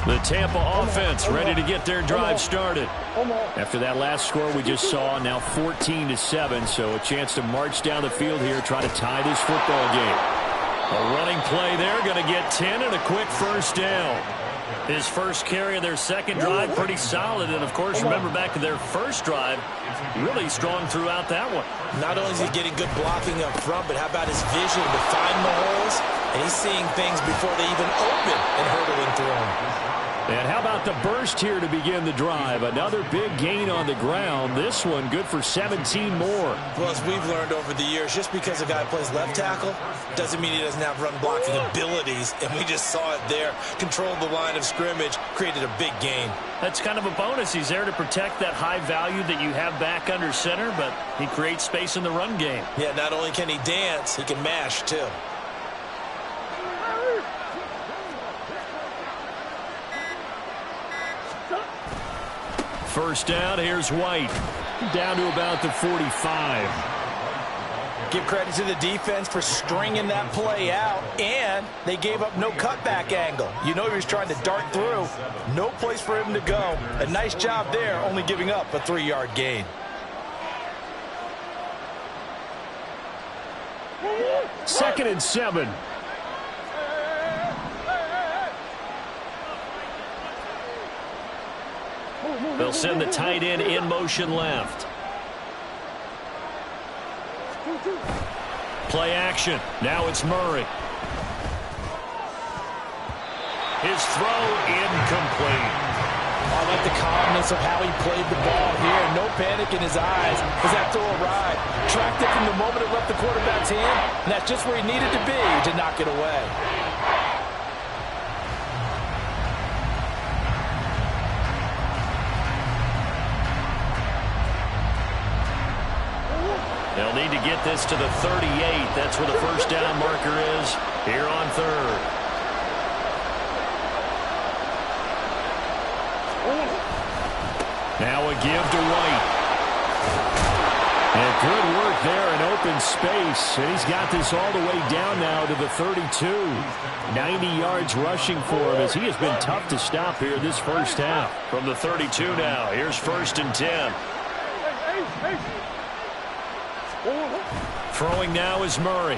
The Tampa offense ready to get their drive started. After that last score we just saw, now 14-7, so a chance to march down the field here, try to tie this football game. A running play there, going to get 10 and a quick first down. His first carry of their second drive, pretty solid. And, of course, remember back to their first drive, really strong throughout that one. Not only is he getting good blocking up front, but how about his vision to find the holes? And he's seeing things before they even open and hurdling through them. And how about the burst here to begin the drive? Another big gain on the ground. This one good for 17 more. Well, as we've learned over the years, just because a guy plays left tackle doesn't mean he doesn't have run blocking abilities. And we just saw it there. Controlled the line of scrimmage, created a big gain. That's kind of a bonus. He's there to protect that high value that you have back under center, but he creates space in the run game. Yeah, not only can he dance, he can mash too. First down, here's White. Down to about the 45. Give credit to the defense for stringing that play out, and they gave up no cutback angle. You know he was trying to dart through. No place for him to go. A nice job there, only giving up a 3-yard gain. Second and 7. They'll send the tight end in motion left. Play action. Now it's Murray. His throw incomplete. I like the calmness of how he played the ball here. No panic in his eyes as that throw arrived. Tracked it from the moment it left the quarterback's hand, and that's just where he needed to be to knock it away. They'll need to get this to the 38. That's where the first down marker is here on third. Now a give to White. And good work there in open space. And he's got this all the way down now to the 32. 90 yards rushing for him as he has been tough to stop here this first half. From the 32 now, here's first and 10. Throwing now is Murray.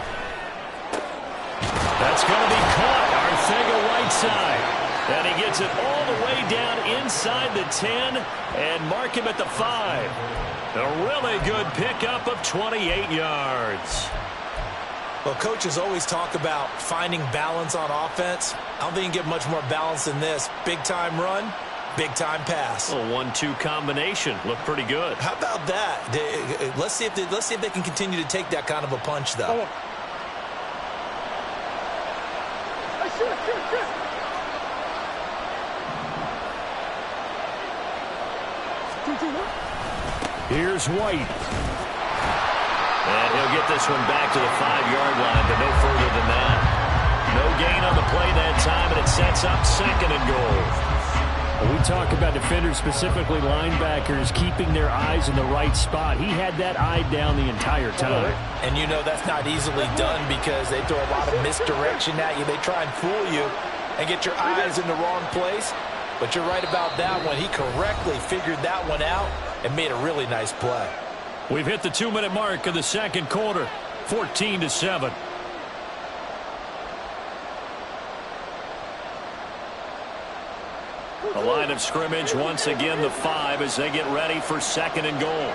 That's going to be caught. Arcega-Whiteside. And he gets it all the way down inside the 10 and mark him at the 5. A really good pickup of 28 yards. Well, coaches always talk about finding balance on offense. I don't think you can get much more balance than this. Big-time run, big-time pass. A 1-2 combination. Looked pretty good. How about that? Let's see if they can continue to take that kind of a punch, though. Here's White. And he'll get this one back to the 5-yard line, but no further than that. No gain on the play that time, and it sets up second and goal. We talk about defenders, specifically linebackers, keeping their eyes in the right spot. He had that eye down the entire time. And you know that's not easily done because they throw a lot of misdirection at you. They try and fool you and get your eyes in the wrong place. But you're right about that one. He correctly figured that one out and made a really nice play. We've hit the 2-minute mark of the second quarter, 14-7. The line of scrimmage, once again, the 5 as they get ready for second and goal.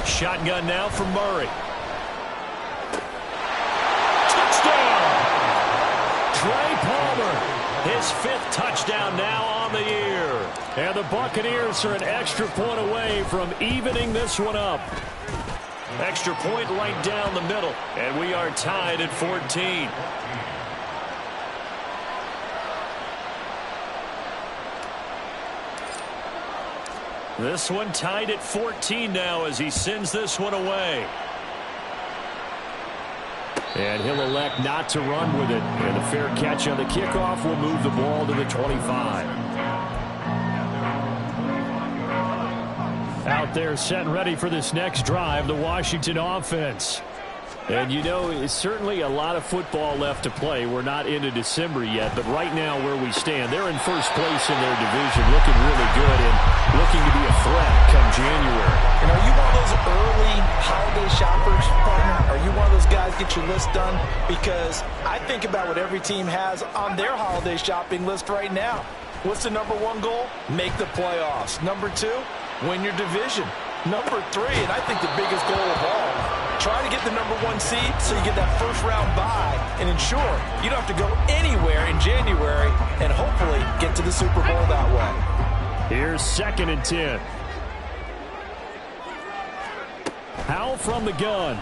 Shotgun now from Murray. Touchdown! Trey Palmer, his 5th touchdown now on the year. And the Buccaneers are an extra point away from evening this one up. Extra point right down the middle, and we are tied at 14. This one tied at 14 now as he sends this one away. And he'll elect not to run with it. And a fair catch on the kickoff will move the ball to the 25. Out there set and ready for this next drive, the Washington offense. And you know, it's certainly a lot of football left to play. We're not into December yet, but right now where we stand, they're in first place in their division, looking really good and looking to be a threat come January. And are you one of those early holiday shoppers, partner? Are you one of those guys get your list done? Because I think about what every team has on their holiday shopping list right now. What's the number one goal? Make the playoffs. Number two, win your division. Number three, and I think the biggest goal of all, try to get the number one seed so you get that first round bye and ensure you don't have to go anywhere in January and hopefully get to the Super Bowl that way. Here's 2nd and 10. Howell from the gun.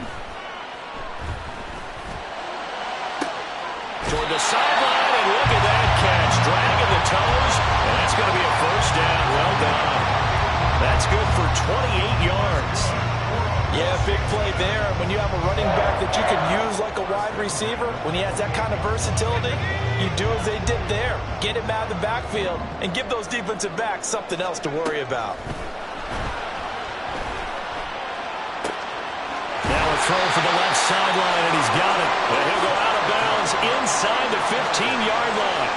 Toward the sideline, and look at that catch. Dragging the toes, and that's going to be a first down. Well done. That's good for 28 yards. Yeah, big play there. When you have a running back that you can use like a wide receiver, when he has that kind of versatility, you do as they did there. Get him out of the backfield and give those defensive backs something else to worry about. Now a throw for the left sideline, and he's got it. And he'll go out of bounds inside the 15-yard line.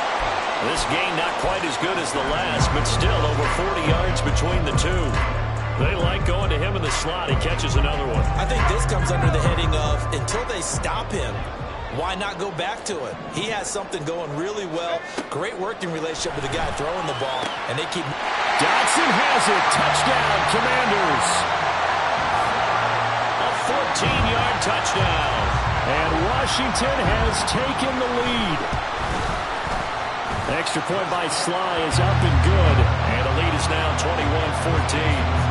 This game not quite as good as the last, but still over 40 yards between the two. They like going to him in the slot. He catches another one. I think this comes under the heading of until they stop him, why not go back to it? He has something going really well. Great working relationship with the guy throwing the ball, and they keep... Dotson has it. Touchdown, Commanders. A 14-yard touchdown. And Washington has taken the lead. Extra point by Sly is up and good. And the lead is now 21-14.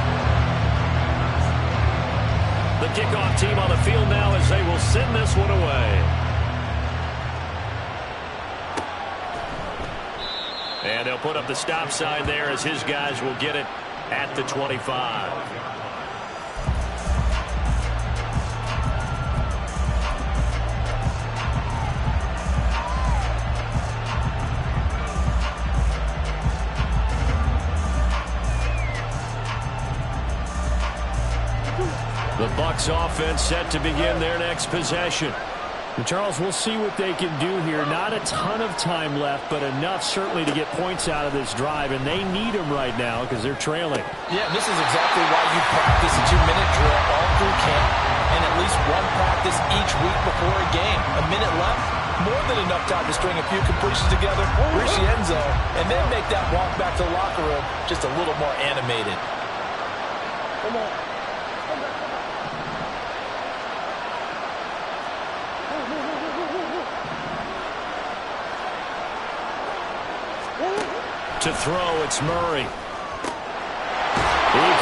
The kickoff team on the field now as they will send this one away. And they'll put up the stop sign there as his guys will get it at the 25. The Bucs offense set to begin their next possession. And Charles, we'll see what they can do here. Not a ton of time left, but enough certainly to get points out of this drive, and they need them right now because they're trailing. Yeah, this is exactly why you practice a 2-minute drill all through camp and at least one practice each week before a game. A minute left, more than enough time to string a few completions together, reach the end zone, and then make that walk back to the locker room just a little more animated. Come on. To throw, it's Murray. He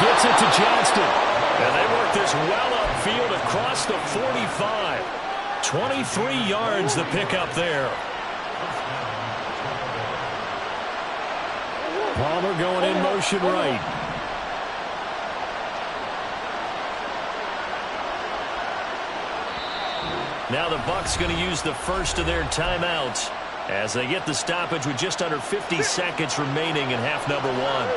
gets it to Johnston. And they work this well upfield across the 45. 23 yards the pickup there. Palmer going in motion right. Now the Bucs going to use the first of their timeouts as they get the stoppage with just under 50 seconds remaining in half number one.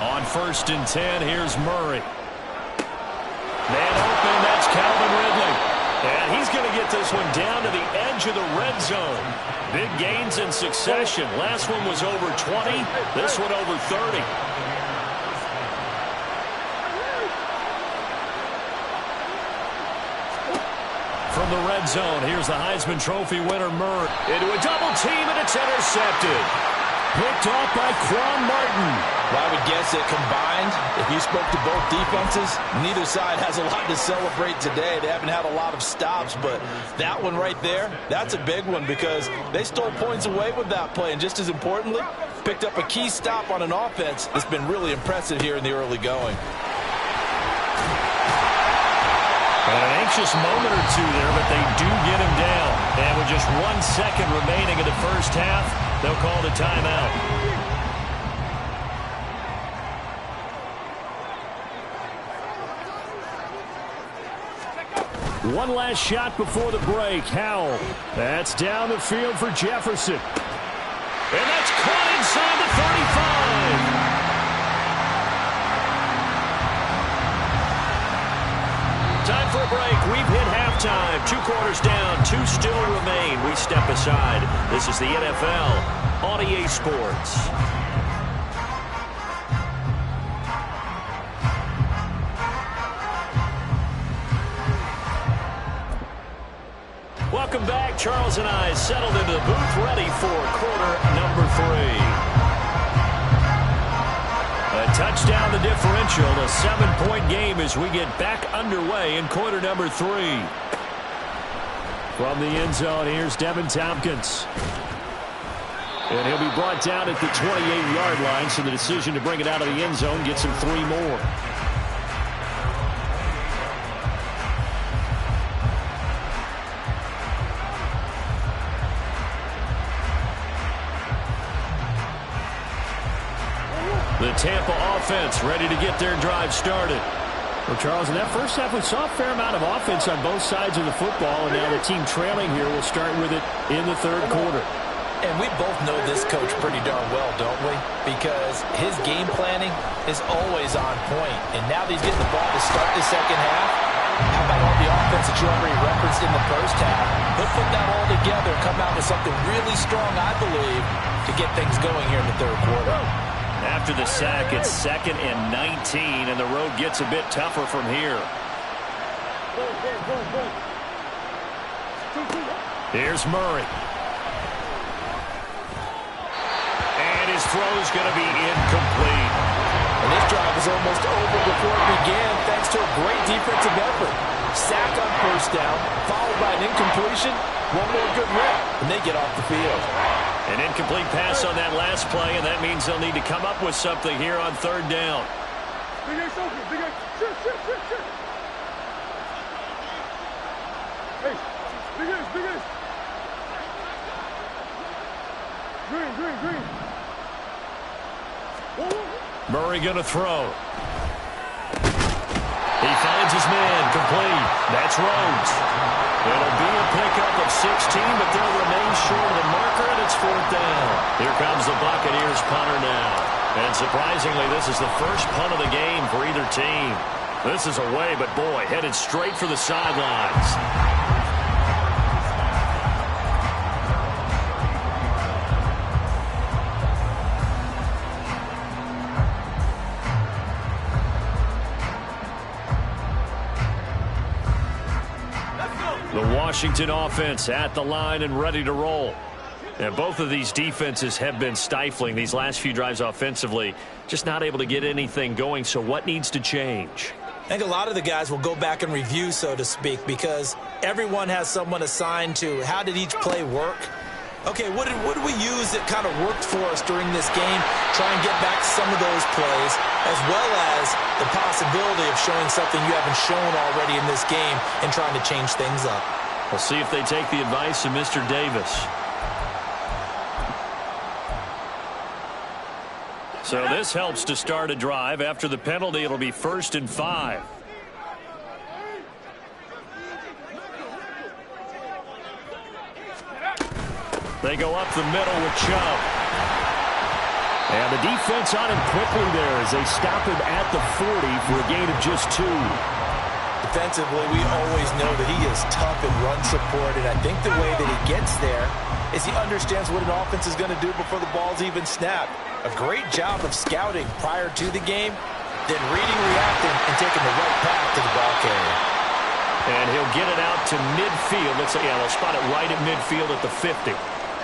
On 1st and 10, here's Murray. Man open, that's Calvin Ridley. And he's going to get this one down to the edge of the red zone. Big gains in succession. Last one was over 20. This one over 30. From the red zone, here's the Heisman Trophy winner, Murray. Into a double team, and it's intercepted. Picked off by Quan Martin. Well, I would guess that combined, if you spoke to both defenses, neither side has a lot to celebrate today. They haven't had a lot of stops, but that one right there, that's a big one because they stole points away with that play. And just as importantly, picked up a key stop on an offense that's been really impressive here in the early going. An anxious moment or two there, but they do get him down. And with just 1 second remaining in the first half, they'll call the timeout. One last shot before the break. Howell. That's down the field for Jefferson. And that's caught inside the 35. Time for a break. We've hit halftime. 2 quarters down. 2 still remain. We step aside. This is the NFL on EA Sports. Welcome back. Charles and I settled into the booth, ready for quarter number 3. A touchdown the differential, a 7-point game as we get back underway in quarter number 3. From the end zone, here's Devin Tompkins. And he'll be brought down at the 28-yard line, so the decision to bring it out of the end zone gets him 3 more. The Tampa offense ready to get their drive started. Well, Charles, in that first half, we saw a fair amount of offense on both sides of the football, and now the team trailing here will start with it in the third quarter. And we both know this coach pretty darn well, don't we? Because his game planning is always on point. And now that he's getting the ball to start the second half, how about all the offense that you already referenced in the first half? He'll put that all together, come out with something really strong, I believe, to get things going here in the third quarter. After the sack, it's 2nd and 19, and the road gets a bit tougher from here. Here's Murray. And his throw's going to be incomplete. And this drive is almost over before it began, thanks to a great defensive effort. Sack on first down, followed by an incompletion. One more good rip, and they get off the field. An incomplete pass on that last play, and that means they'll need to come up with something here on third down. Big X open, Big X. Shit. Hey, Big X. Green. Whoa. Murray going to throw. He finds his man, complete. That's Rhodes. It'll be a pickup of 16, but they'll remain short of the marker, and it's 4th down. Here comes the Buccaneers punter now. And surprisingly, this is the first punt of the game for either team. This is away, but boy, headed straight for the sidelines. The Washington offense at the line and ready to roll. And both of these defenses have been stifling these last few drives offensively. Just not able to get anything going, so what needs to change? I think a lot of the guys will go back and review, so to speak, because everyone has someone assigned to how did each play work. Okay, what did we use that kind of worked for us during this game? Try and get back some of those plays, as well as the possibility of showing something you haven't shown already in this game and trying to change things up. We'll see if they take the advice of Mr. Davis. So this helps to start a drive. After the penalty, it'll be 1st and 5. They go up the middle with Chubb. And the defense on him quickly there as they stop him at the 40 for a gain of just 2. Defensively, we always know that he is tough in run support, and I think the way that he gets there is he understands what an offense is going to do before the ball's even snapped. A great job of scouting prior to the game, then reading, reacting, and taking the right path to the ball carrier. And he'll get it out to midfield. Let's say, yeah, they'll spot it right at midfield at the 50.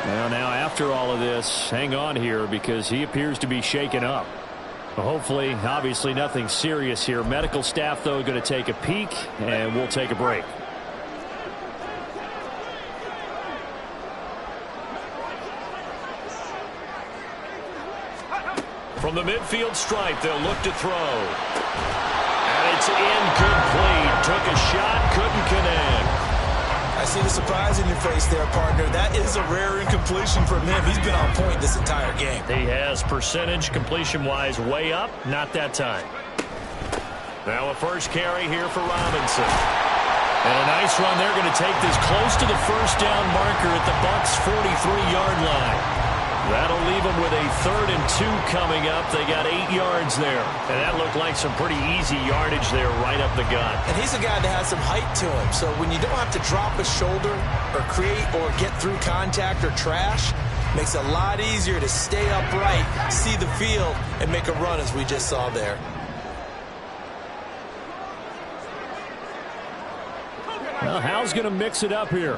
Well, now after all of this, hang on here because he appears to be shaken up. Well, hopefully, obviously nothing serious here. Medical staff, though, going to take a peek, and we'll take a break. From the midfield stripe, they'll look to throw. And it's incomplete. Took a shot, couldn't connect. I see the surprise in your face there, partner. That is a rare incompletion from him. He's been on point this entire game. He has percentage completion-wise way up. Not that time. Now a first carry here for Robinson. And a nice run. They're going to take this close to the first down marker at the Bucs' 43-yard line. That'll leave them with a 3rd and 2 coming up. They got 8 yards there. And that looked like some pretty easy yardage there right up the gut. And he's a guy that has some height to him. So when you don't have to drop a shoulder or create or get through contact or trash, makes it a lot easier to stay upright, see the field, and make a run as we just saw there. Well, Hal's going to mix it up here.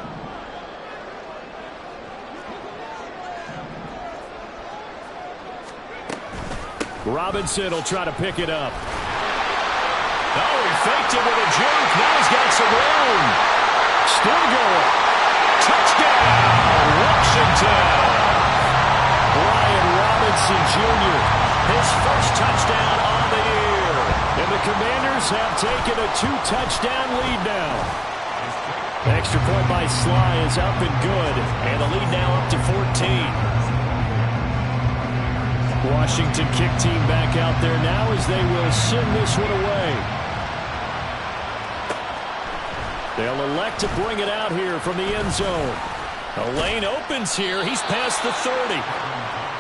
Robinson will try to pick it up. Oh, he faked it with a juke. Now he's got some room. Still going. Touchdown, Washington. Brian Robinson Jr., his first touchdown on the year. And the Commanders have taken a 2-touchdown lead now. Extra point by Sly is up and good. And the lead now up to 14. Washington kick team back out there now as they will send this one away. They'll elect to bring it out here from the end zone. A lane opens here. He's past the 30.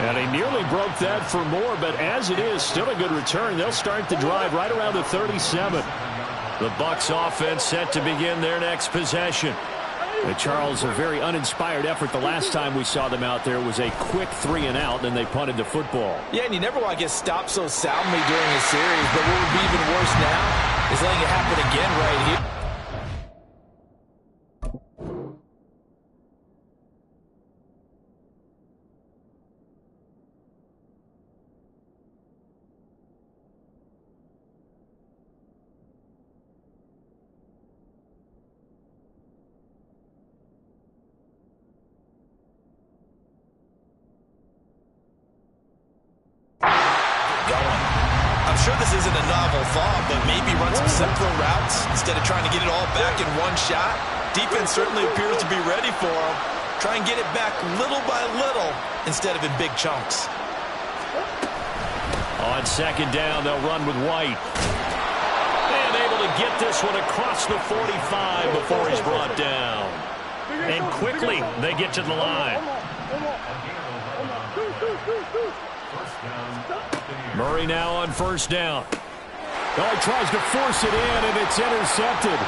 And he nearly broke that for more, but as it is, still a good return. They'll start the drive right around the 37. The Bucs offense set to begin their next possession. Charles, a very uninspired effort the last time we saw them out there was a quick 3-and-out, then they punted the football. Yeah, and you never want to get stopped so soundly during a series, but what would be even worse now is letting it happen again right here. I'm sure this isn't a novel thought, but maybe run some simpler routes instead of trying to get it all back in one shot. Defense certainly appears to be ready for him. Try and get it back little by little instead of in big chunks. On 2nd down, they'll run with White. And able to get this one across the 45 before he's brought down. And quickly, they get to the line. Murray now on 1st down. Oh, he tries to force it in, and it's intercepted.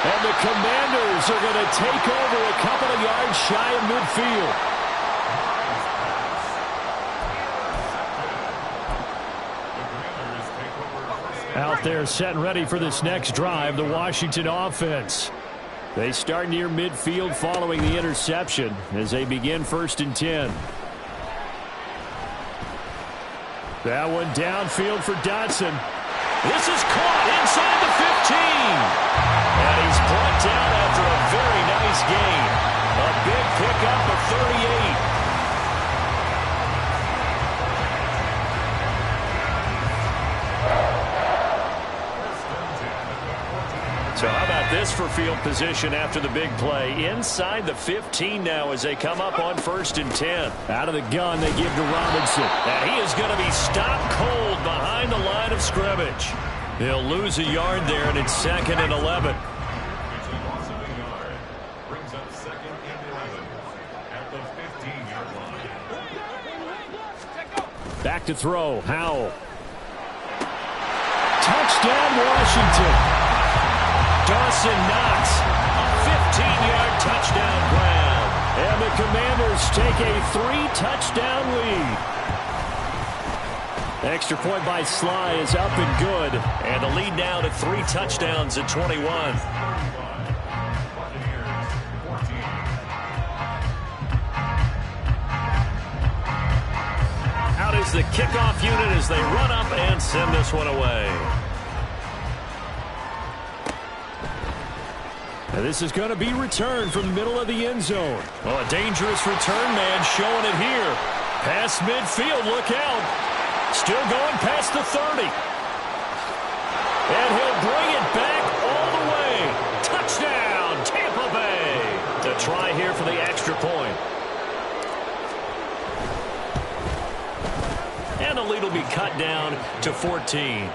And the Commanders are going to take over a couple of yards shy of midfield. Out there set and ready for this next drive, the Washington offense. They start near midfield following the interception as they begin 1st and 10. That one downfield for Dotson. This is caught inside the 15. And he's brought down after a very nice gain. A big pickup of 38. So how about this for field position after the big play? Inside the 15 now as they come up on 1st and 10. Out of the gun, they give to Robinson. And he is going to be stopped cold behind the line of scrimmage. He'll lose a yard there, and it's 2nd and 11. Back to throw, Howell. Touchdown, Washington. Dawson Knox, a 15-yard touchdown grab. And the Commanders take a 3-touchdown lead. Extra point by Sly is up and good. And the lead now to 3 touchdowns at 21. Out is the kickoff unit as they run up and send this one away. And this is going to be returned from the middle of the end zone. Oh, a dangerous return man showing it here. Past midfield, look out. Still going past the 30. And he'll bring it back all the way. Touchdown, Tampa Bay. To try here for the extra point. And the lead will be cut down to 14.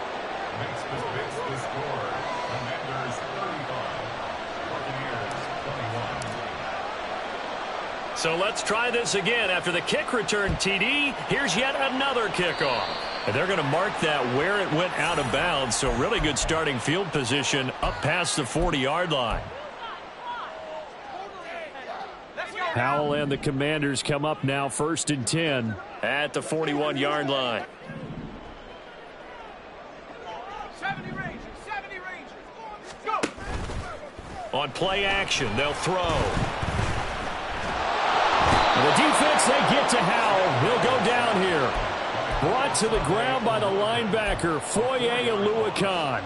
So let's try this again. After the kick return TD, here's yet another kickoff. And they're going to mark that where it went out of bounds. So really good starting field position up past the 40-yard line. Howell and the Commanders come up now 1st and 10 at the 41-yard line. 70 Rangers, 70 Rangers. Go. On play action, they'll throw. The defense, they get to Howell. He'll go down here. Brought to the ground by the linebacker, Foye Oluokun.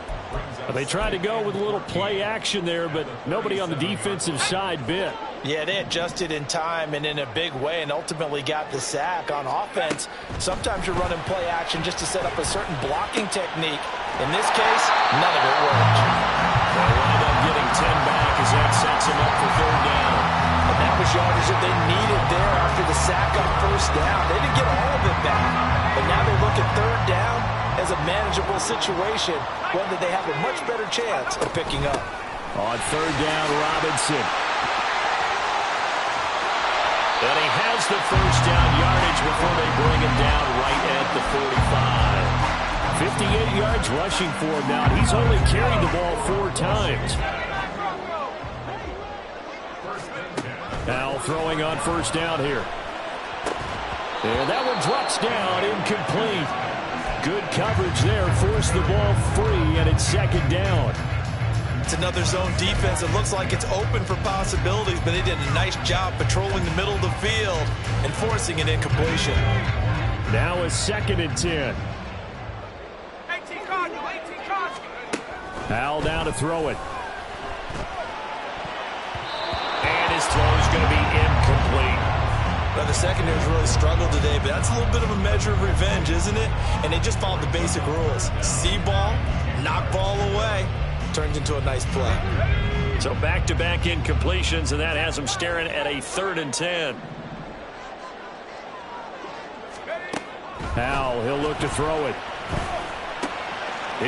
They tried to go with a little play action there, but nobody on the defensive side bit. Yeah, they adjusted in time and in a big way and ultimately got the sack. On offense, sometimes you're running play action just to set up a certain blocking technique. In this case, none of it worked. They'll wind up getting 10 back as that sets them up for 3rd down. And that was yardage that they needed there after the sack on 1st down. They didn't get all of it back. But now they look at 3rd down as a manageable situation, one that they have a much better chance of picking up. On 3rd down, Robinson. And he has the 1st down yardage before they bring him down right at the 45. 58 yards rushing for him now. He's only carried the ball 4 times. Now throwing on 1st down here. And that one drops down, incomplete. Good coverage there, forced the ball free, and it's 2nd down. It's another zone defense. It looks like it's open for possibilities, but they did a nice job patrolling the middle of the field and forcing an incompletion. Now a 2nd and 10. 18 Cardinal, 18 Cardinal. Howell down to throw it. And his throw is going to be incomplete. Well, the secondary's really struggled today, but that's a little bit of a measure of revenge, isn't it? And they just followed the basic rules. See ball, knock ball away. Turns into a nice play. So back-to-back incompletions, and that has them staring at a 3rd and 10. Howell, he'll look to throw it.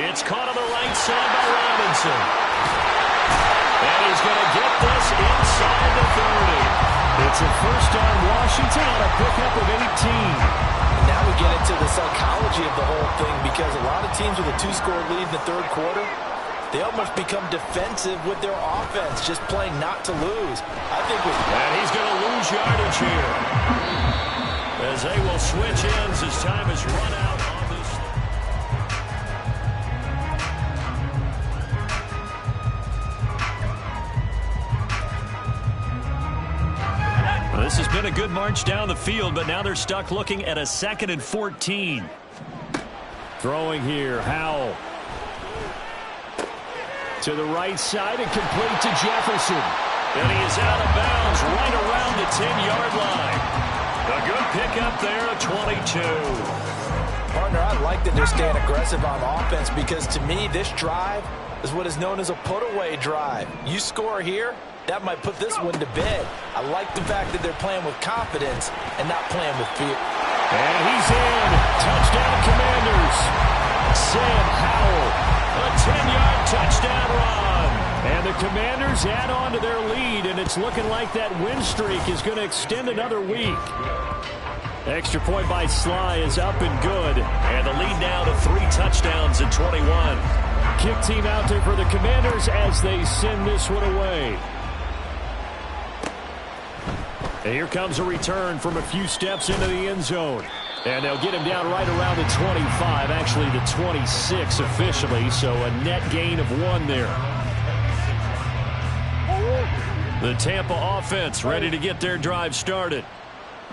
It's caught on the right side by Robinson. And he's going to get this inside the 30. It's a 1st on Washington on a pickup of 18. And now we get into the psychology of the whole thing, because a lot of teams with a 2-score lead in the 3rd quarter, they almost become defensive with their offense, just playing not to lose. I think and he's going to lose yardage here, as they will switch ends as time has run out on this. Well, this has been a good march down the field, but now they're stuck looking at a 2nd and 14. Throwing here, Howell. To the right side and complete to Jefferson. And he is out of bounds right around the 10-yard line. A good pickup there at 22. Partner, I like that they're staying aggressive on offense, because to me, this drive is what is known as a put-away drive. You score here, that might put this one to bed. I like the fact that they're playing with confidence and not playing with fear. And he's in. Touchdown, Commanders. Sam Howell. A 10-yard touchdown run. And the Commanders add on to their lead, and it's looking like that win streak is going to extend another week. Extra point by Sly is up and good. And the lead now to 3 touchdowns at 21. Kick team out there for the Commanders as they send this one away. And here comes a return from a few steps into the end zone. And they'll get him down right around the 25, actually the 26 officially, so a net gain of 1 there. The Tampa offense ready to get their drive started.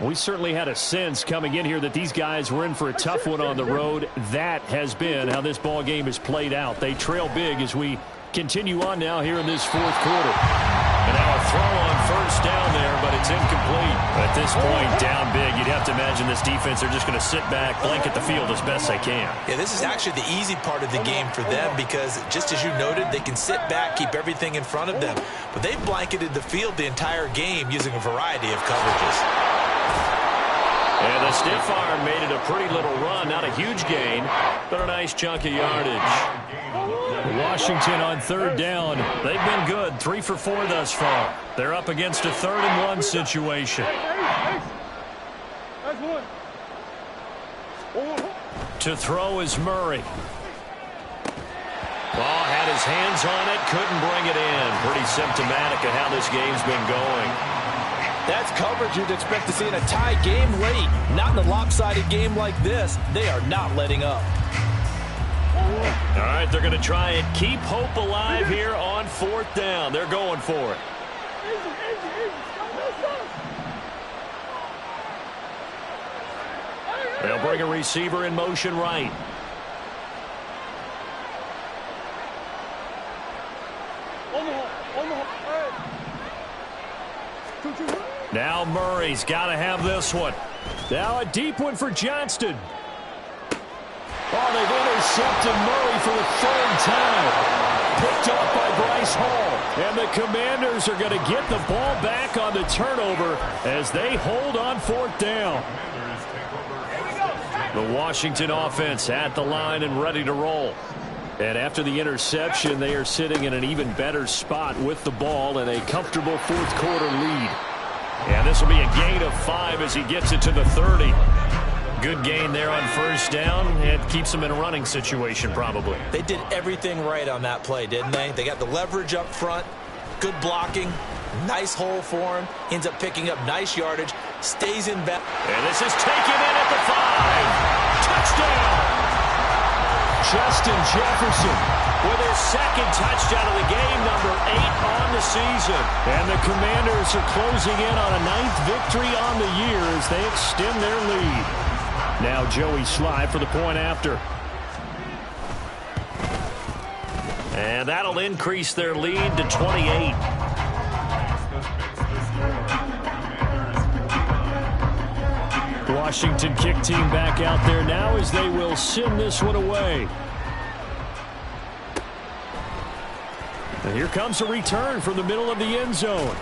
We certainly had a sense coming in here that these guys were in for a tough one on the road. That has been how this ball game has played out. They trail big as we continue on now here in this 4th quarter. And now a throw on 1st down there, but it's incomplete. At this point, down big, you'd have to imagine this defense, they're just going to sit back, blanket the field as best they can. Yeah, this is actually the easy part of the game for them, because just as you noted, they can sit back, keep everything in front of them. But they've blanketed the field the entire game using a variety of coverages. And the stiff arm made it a pretty little run. Not a huge gain, but a nice chunk of yardage. Washington on third down. They've been good, 3 for 4 thus far. They're up against a 3rd-and-1 situation. To throw is Murray. Ball had his hands on it, couldn't bring it in. Pretty symptomatic of how this game's been going. That's coverage you'd expect to see in a tie game late. Not in a lopsided game like this. They are not letting up. All right, they're going to try and keep hope alive here on 4th down. They're going for it. They'll bring a receiver in motion right. Now Murray's got to have this one. Now a deep one for Johnston. Oh, they've intercepted Murray for the 3rd time. Picked off by Bryce Hall. And the Commanders are going to get the ball back on the turnover as they hold on 4th down. The Washington offense at the line and ready to roll. And after the interception, they are sitting in an even better spot with the ball and a comfortable 4th quarter lead. And this will be a gain of 5 as he gets it to the 30. Good gain there on 1st down. It keeps them in a running situation probably. They did everything right on that play, didn't they? They got the leverage up front, good blocking, nice hole for him, ends up picking up nice yardage, stays in back. And this is taken in at the 5. Touchdown! Justin Jefferson with his 2nd touchdown of the game, number 8 on the season. And the Commanders are closing in on a 9th victory on the year as they extend their lead. Now Joey Sly for the point after. And that'll increase their lead to 28. Washington kick team back out there now as they will send this one away. And here comes a return from the middle of the end zone.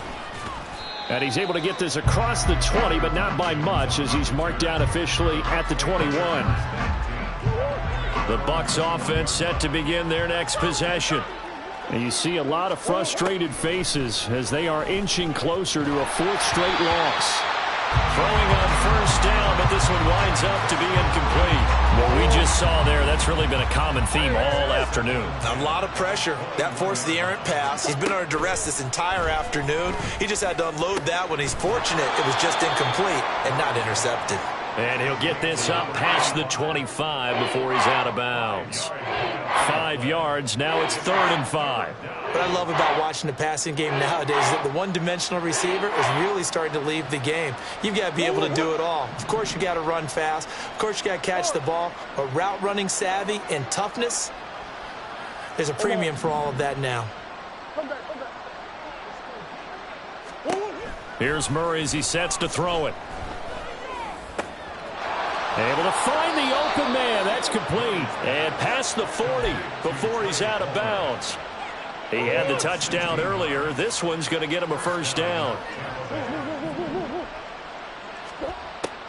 And he's able to get this across the 20, but not by much as he's marked down officially at the 21. The Bucs offense set to begin their next possession. And you see a lot of frustrated faces as they are inching closer to a 4th straight loss. Throwing on 1st down, but this one winds up to be incomplete. What we just saw there, that's really been a common theme all afternoon. A lot of pressure. That forced the errant pass. He's been under duress this entire afternoon. He just had to unload that one. He's fortunate it was just incomplete and not intercepted. And he'll get this up past the 25 before he's out of bounds. 5 yards. Now it's 3rd and 5. What I love about watching the passing game nowadays is that the one-dimensional receiver is really starting to leave the game. You've got to be able to do it all. Of course, you got to run fast. Of course, you got to catch the ball. But route running savvy and toughness, there's a premium for all of that now. Here's Murray as he sets to throw it. Able to find the open man. That's complete. And past the 40 before he's out of bounds. He had the touchdown earlier. This one's going to get him a 1st down.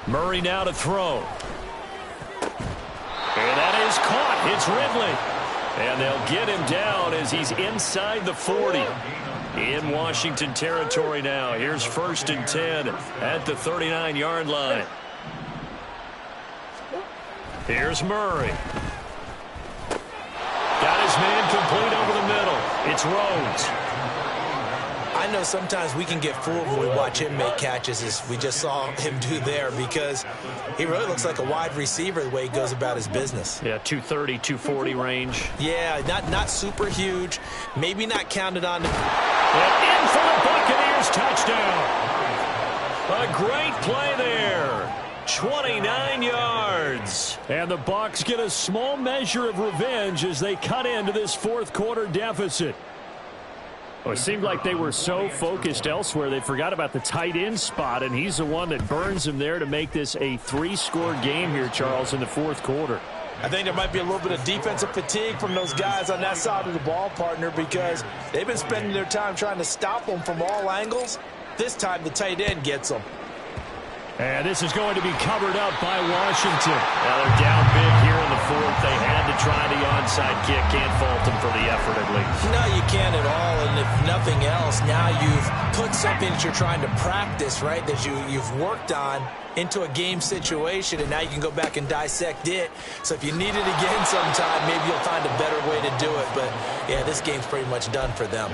Murray now to throw. And that is caught. It's Ridley. And they'll get him down as he's inside the 40. In Washington territory now. Here's 1st and 10 at the 39-yard line. Here's Murray. Got his man complete over the middle. It's Rhodes. I know sometimes we can get fooled when we watch him make catches as we just saw him do there because he really looks like a wide receiver the way he goes about his business. Yeah, 230, 240 range. Yeah, not super huge. Maybe not counted on. And in for the Buccaneers touchdown. A great play there. 29 yards. And the Bucs get a small measure of revenge as they cut into this 4th quarter deficit. Well, it seemed like they were so focused elsewhere they forgot about the tight end spot, and he's the one that burns him there to make this a 3-score game here, Charles, in the 4th quarter. I think there might be a little bit of defensive fatigue from those guys on that side of the ball, partner, because they've been spending their time trying to stop them from all angles. This time the tight end gets them. And this is going to be covered up by Washington. Now they're down big here in the fourth. They had to try the onside kick. Can't fault them for the effort at least. No, you can't at all. And if nothing else, now you've put something that you're trying to practice, right, that you've worked on into a game situation, and now you can go back and dissect it. So if you need it again sometime, maybe you'll find a better way to do it. But, yeah, this game's pretty much done for them.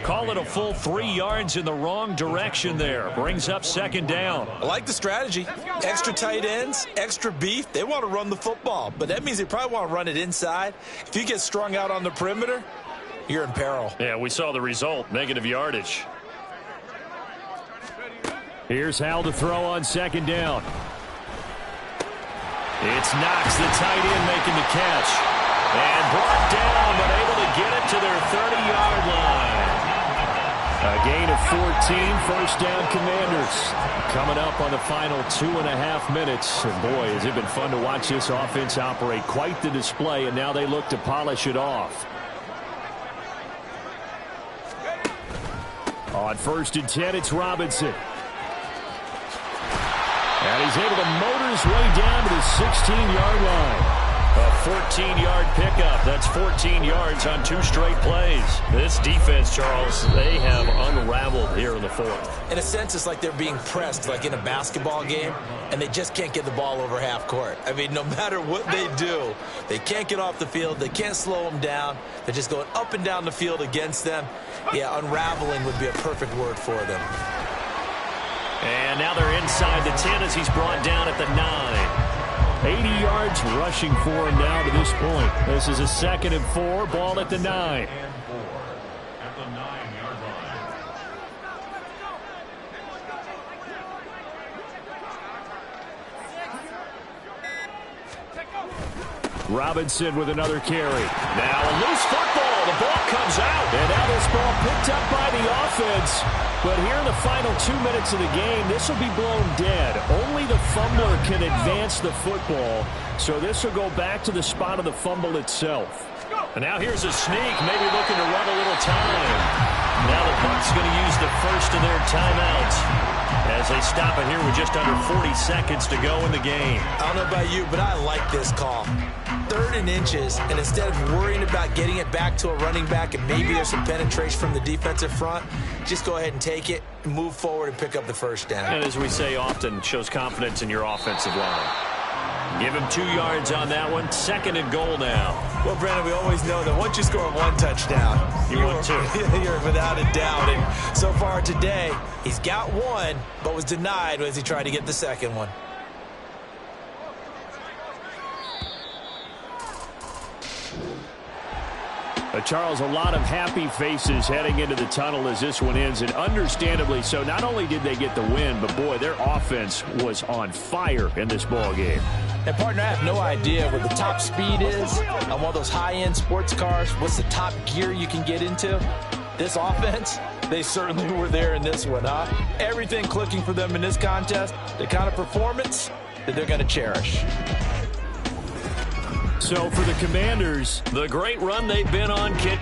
Call it a full 3 yards in the wrong direction there. Brings up second down. I like the strategy. Extra tight ends, extra beef. They want to run the football, but that means they probably want to run it inside. If you get strung out on the perimeter, you're in peril. Yeah, we saw the result, negative yardage. Here's Hal to throw on second down. It's Knox, the tight end, making the catch. And brought down, but able to get it to their 30-yard line. A gain of 14, first down Commanders. Coming up on the final 2.5 minutes. And boy, has it been fun to watch this offense operate. Quite the display, and now they look to polish it off. On 1st and 10, it's Robinson. And he's able to motor his way down to the 16-yard line. A 14-yard pickup. That's 14 yards on 2 straight plays. This defense, Charles, they have unraveled here in the fourth. In a sense, it's like they're being pressed like in a basketball game, and they just can't get the ball over half court. I mean, no matter what they do, they can't get off the field. They can't slow them down. They're just going up and down the field against them. Yeah, unraveling would be a perfect word for them. And now they're inside the 10 as he's brought down at the 9. 80 yards rushing for him now to this point. This is a 2nd and 4, ball at the 9. Robinson with another carry. Now a loose football. The ball comes out. And now this ball picked up by the offense. But here in the final 2 minutes of the game, this will be blown dead. Only the fumbler can advance the football. So this will go back to the spot of the fumble itself. And now here's a sneak, maybe looking to run a little time. Now the Bucs going to use the first of their timeouts as they stop it here with just under 40 seconds to go in the game. I don't know about you, but I like this call. 3rd and inches, and instead of worrying about getting it back to a running back and maybe there's some penetration from the defensive front, just go ahead and take it, move forward, and pick up the first down. And as we say often, shows confidence in your offensive line. Give him 2 yards on that one. 2nd and goal now. Well, Brandon, we always know that once you score 1 touchdown, you want 2. You're without a doubt. And so far today, he's got 1, but was denied as he tried to get the 2nd one. Charles, a lot of happy faces heading into the tunnel as this one ends, and understandably so. Not only did they get the win, but boy, their offense was on fire in this ball game. And partner, I have no idea what the top speed is on one of those high-end sports cars. What's the top gear you can get into? This offense, they certainly were there in this one, huh? Everything clicking for them in this contest, the kind of performance that they're going to cherish. So for the Commanders, the great run they've been on, kid.